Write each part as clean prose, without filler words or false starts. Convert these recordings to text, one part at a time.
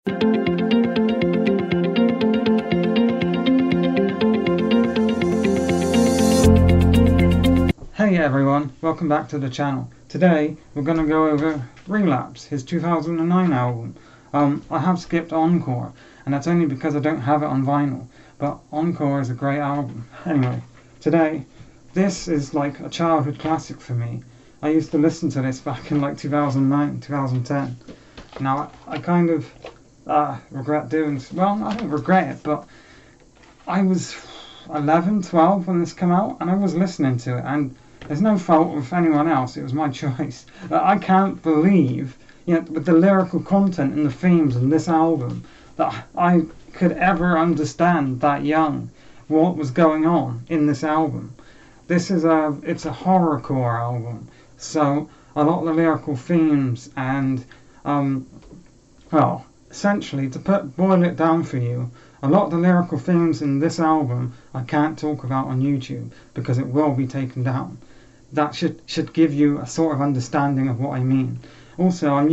Hey everyone, welcome back to the channel. Today we're going to go over Relapse, his 2009 album. I have skipped Encore, and that's only because I don't have it on vinyl, but Encore is a great album. Anyway, today, this is like a childhood classic for me. I used to listen to this back in like 2009, 2010. Now, I kind of regret doing, well, I don't regret it, but I was 11, 12 when this came out, and I was listening to it, and there's no fault of anyone else, it was my choice. I can't believe, with the lyrical content and the themes in this album, that I could ever understand that young what was going on in this album. It's a horrorcore album, so a lot of the lyrical themes and, well, essentially, to boil it down for you, a lot of the lyrical themes in this album I can't talk about on YouTube because it will be taken down. That should give you a sort of understanding of what I mean. Also, I'm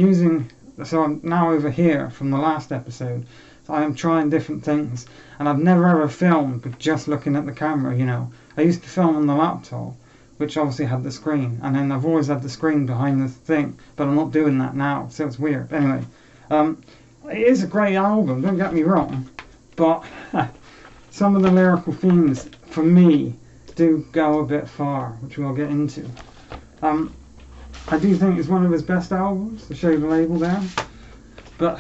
now over here from the last episode, so I am trying different things, and I've never ever filmed with just looking at the camera, I used to film on the laptop, which obviously had the screen, and then I've always had the screen behind the thing, but I'm not doing that now, so it's weird. Anyway, it is a great album, don't get me wrong, but some of the lyrical themes, for me, do go a bit far, which we'll get into. I do think it's one of his best albums, to show you the label there. But,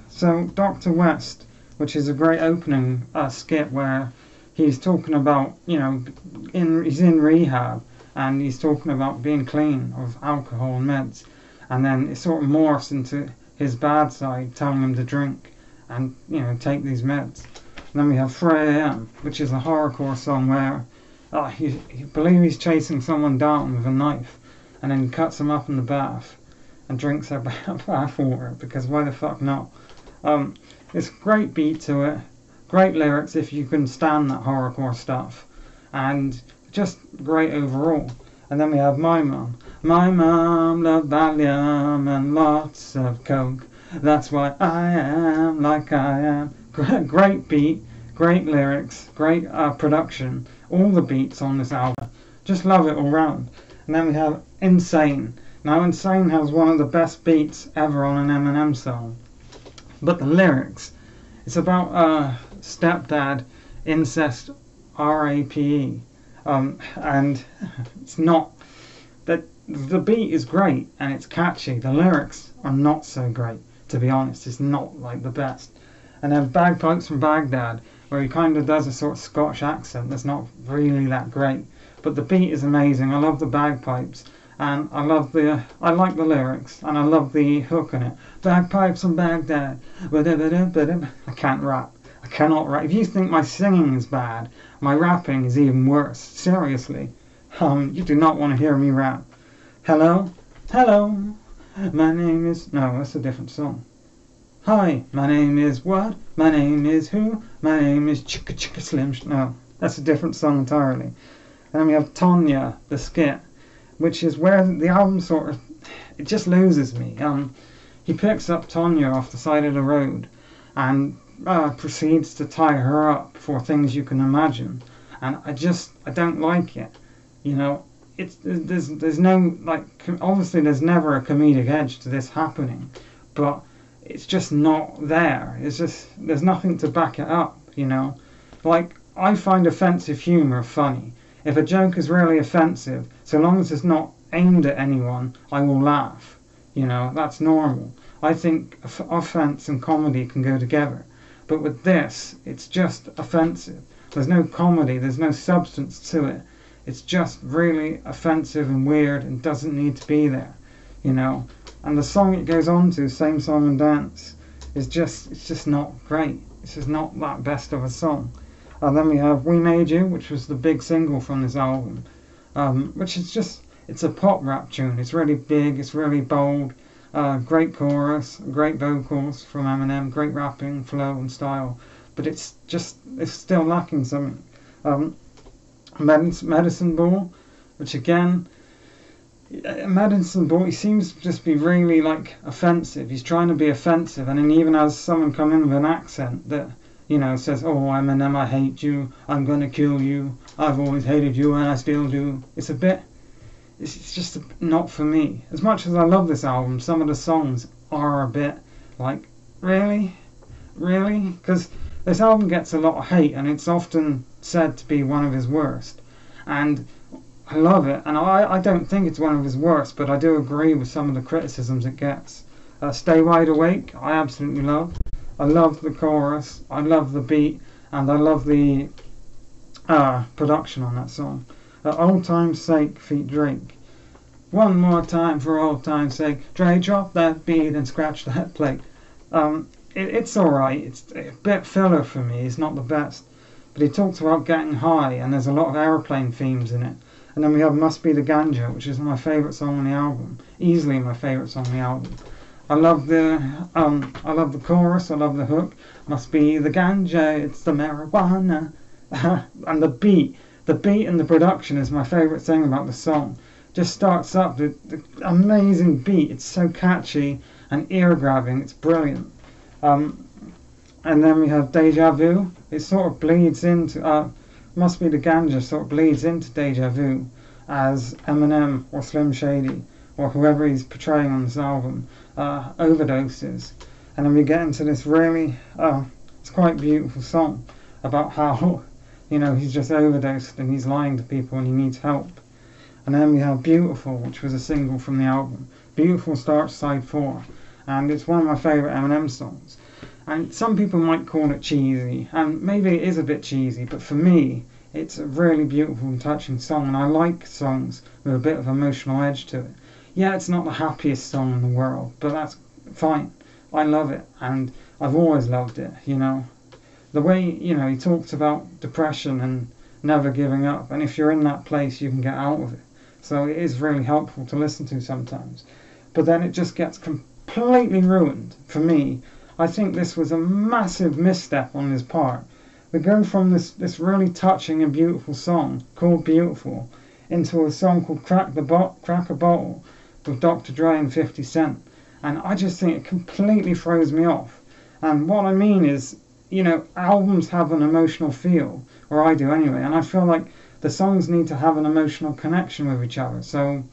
so, Dr. West, which is a great opening skit where he's talking about, he's in rehab, and he's talking about being clean of alcohol and meds, and then it sort of morphs into his bad side, telling him to drink and, take these meds. And then we have 3 AM, which is a horrorcore song where you believe he's chasing someone down with a knife, and then he cuts them up in the bath and drinks their bath water, because why the fuck not? It's a great beat to it, great lyrics if you can stand that horrorcore stuff, and just great overall. And then we have My Mum. My mum loved Valium and lots of coke. That's why I am like I am. Great beat, great lyrics, great production. All the beats on this album. Just love it all round. And then we have Insane. Now Insane has one of the best beats ever on an Eminem song. But the lyrics, it's about stepdad, incest, rape. And it's not, that the beat is great and it's catchy. The lyrics are not so great, to be honest. It's not like the best. And then Bagpipes from Baghdad, where he kind of does a sort of Scottish accent that's not really that great. But the beat is amazing. I love the bagpipes, and I like the lyrics, and I love the hook in it. Bagpipes from Baghdad. I can't rap. I cannot rap. If you think my singing is bad, my rapping is even worse. Seriously. You do not want to hear me rap. Hello? Hello? My name is... No, that's a different song. Hi, my name is what? My name is who? My name is Chicka Chicka Slim. No, that's a different song entirely. And then we have Tonya, the skit, which is where the album sort of, it just loses me. He picks up Tonya off the side of the road and proceeds to tie her up for things you can imagine. And I don't like it. There's no, obviously there's never a comedic edge to this happening, but it's just not there. It's just, there's nothing to back it up, I find offensive humour funny. If a joke is really offensive, so long as it's not aimed at anyone, I will laugh. That's normal. I think offence and comedy can go together. But with this, it's just offensive. There's no comedy, there's no substance to it. It's just really offensive and weird and doesn't need to be there, And the song it goes on to, Same Song and Dance, it's just not great. It's just not that best of a song. And then we have We Made You, which was the big single from this album, which is it's a pop rap tune. It's really big, it's really bold, great chorus, great vocals from Eminem, great rapping, flow and style, but it's still lacking something. Medicine Ball, which again, Medicine Ball, he seems to just be really like offensive. He's trying to be offensive, and then he even has someone come in with an accent that, says, "Oh, Eminem, I hate you. I'm gonna kill you. I've always hated you, and I still do." It's just not for me. As much as I love this album, some of the songs are a bit like, really, really, because this album gets a lot of hate, and it's often said to be one of his worst. And I love it, and I don't think it's one of his worst, but I do agree with some of the criticisms it gets. Stay Wide Awake, I absolutely love. I love the chorus, I love the beat, and I love the production on that song. Old Time's Sake feat Drake. One more time for old time's sake. Dre, drop that beat and scratch that plate. It's alright, it's a bit filler for me, it's not the best. But he talks about getting high, and there's a lot of aeroplane themes in it. And then we have Must Be the Ganja, which is my favourite song on the album. Easily my favourite song on the album. I love the chorus, I love the hook. Must be the ganja, it's the marijuana. And the beat and the production is my favourite thing about the song. Just starts up, the amazing beat, it's so catchy and ear-grabbing, it's brilliant. And then we have Deja Vu. It sort of bleeds into, Must Be the Ganja sort of bleeds into Deja Vu as Eminem or Slim Shady or whoever he's portraying on this album overdoses. And then we get into this really, it's quite beautiful song about how, he's just overdosed and he's lying to people and he needs help. And then we have Beautiful, which was a single from the album. Beautiful starts side 4, and it's one of my favourite Eminem songs. And some people might call it cheesy, and maybe it is a bit cheesy, but for me, it's a really beautiful and touching song, and I like songs with a bit of emotional edge to it. Yeah, it's not the happiest song in the world, but that's fine. I love it, and I've always loved it, The way, he talks about depression and never giving up, and if you're in that place, you can get out of it. So it is really helpful to listen to sometimes. But then it just gets completely ruined for me. I think this was a massive misstep on his part. We go from this really touching and beautiful song called Beautiful into a song called Crack a Bottle with Dr. Dre and 50 Cent. And I just think it completely throws me off. And what I mean is, albums have an emotional feel, or I do anyway, and I feel like the songs need to have an emotional connection with each other. So,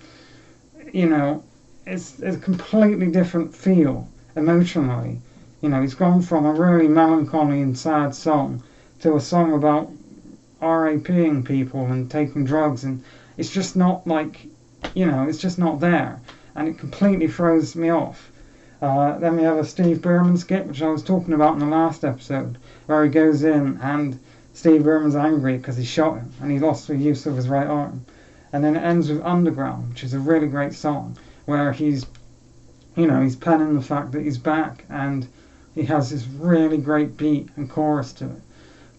it's a completely different feel emotionally. He's gone from a really melancholy and sad song to a song about RAPing people and taking drugs, and it's just not like, it's just not there, and it completely throws me off. Then we have a Steve Berman skit, which I was talking about in the last episode, where he goes in and Steve Berman's angry because he shot him and he lost the use of his right arm. And then it ends with Underground, which is a really great song, where he's penning the fact that he's back, and he has this really great beat and chorus to it.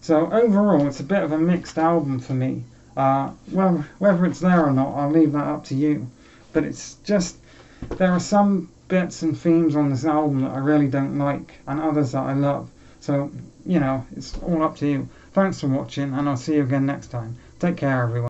So overall, it's a bit of a mixed album for me. Whether it's there or not, I'll leave that up to you. But it's just, there are some bits and themes on this album that I really don't like, and others that I love. So, it's all up to you. Thanks for watching, and I'll see you again next time. Take care, everyone.